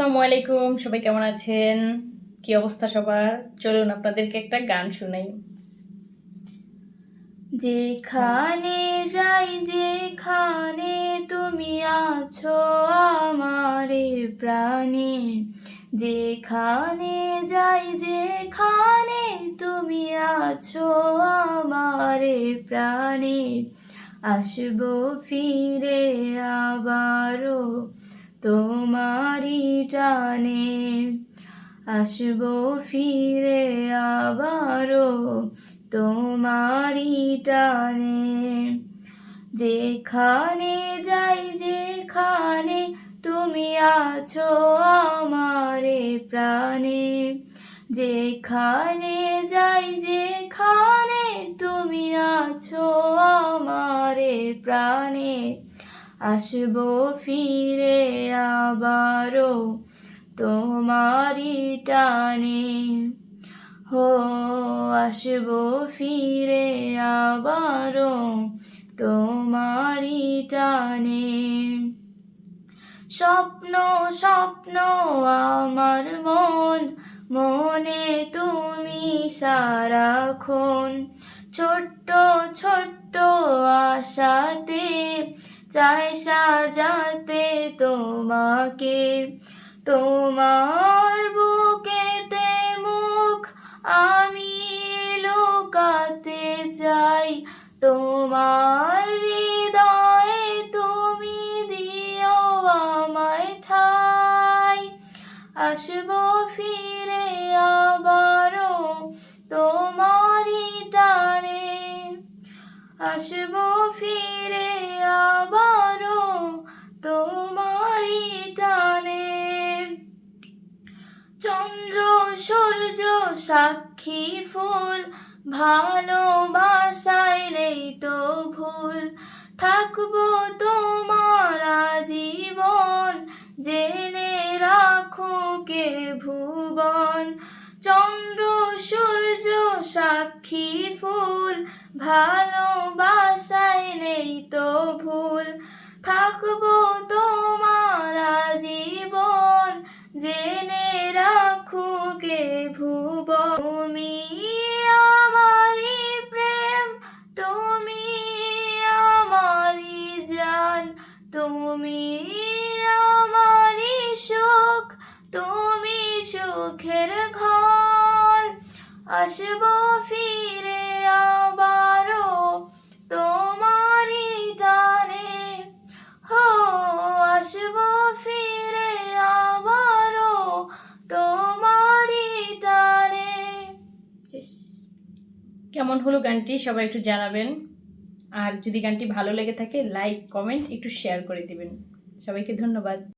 আসসালামু আলাইকুম, সবাই কেমন আছেন? কি অবস্থা সবার? চলুন আপনাদেরকে একটা গান শোনাই। যেখানে যাই যেখানে তুমি আছো আমারে প্রাণে, যেখানে যাই যেখানে তুমি আছো আমারে প্রাণে, আসবো ফিরে আবারও তোমারই টানে, আসবো ফিরে আবারও তোমারই টানে। যেখানে যাই যেখানে তুমি আছো আমারে প্রাণে, যেখানে যাই যেখানে তুমি আছো আমারে প্রাণে, আসবো ফিরে আবারও তোমারই টানে। হো আসবো ফিরে আবারও তোমারই টানে। স্বপ্ন স্বপ্ন আমার মন, মনে তুমি সারাক্ষণ, ছোট্ট ছোট্ট আশাতে চাই সাজাতে তোমাকে, তোমার বুকেতে মুখ আমি লুকাতে চাই, তোমার হৃদয়ে তুমি দিও আমায় ঠাই, আসবো ফিরে আবারও তোমারই টানে, আসবো ফিরে আবারও তোমারই টানে। চন্দ্র সূর্য সাক্ষী ফুল, ভালোবাসায় নেই তো ভুল, থাকবো তোমার আজীবন জেনে রাখো কে ভুবন। চন্দ্র সূর্য সাক্ষী ফুল, ভালোবাসায় নেই তো ভুল, থাকবো তোমার আজীবন জেনে রাখো কে ভুবন। তুমি আমারি প্রেম, তুমি আমারি জান, তুমি আমারি সুখ, তুমি সুখের ঘর, আসবো ফিরে আবারও তোমারই টানে। হো আসবো ফিরে আবারও তোমারই টানে। কেমন হলো গানটি সবাই একটু জানাবেন। আর যদি গানটি ভালো লেগে থাকে লাইক, কমেন্ট একটু শেয়ার করে দিবেন। সবাইকে ধন্যবাদ।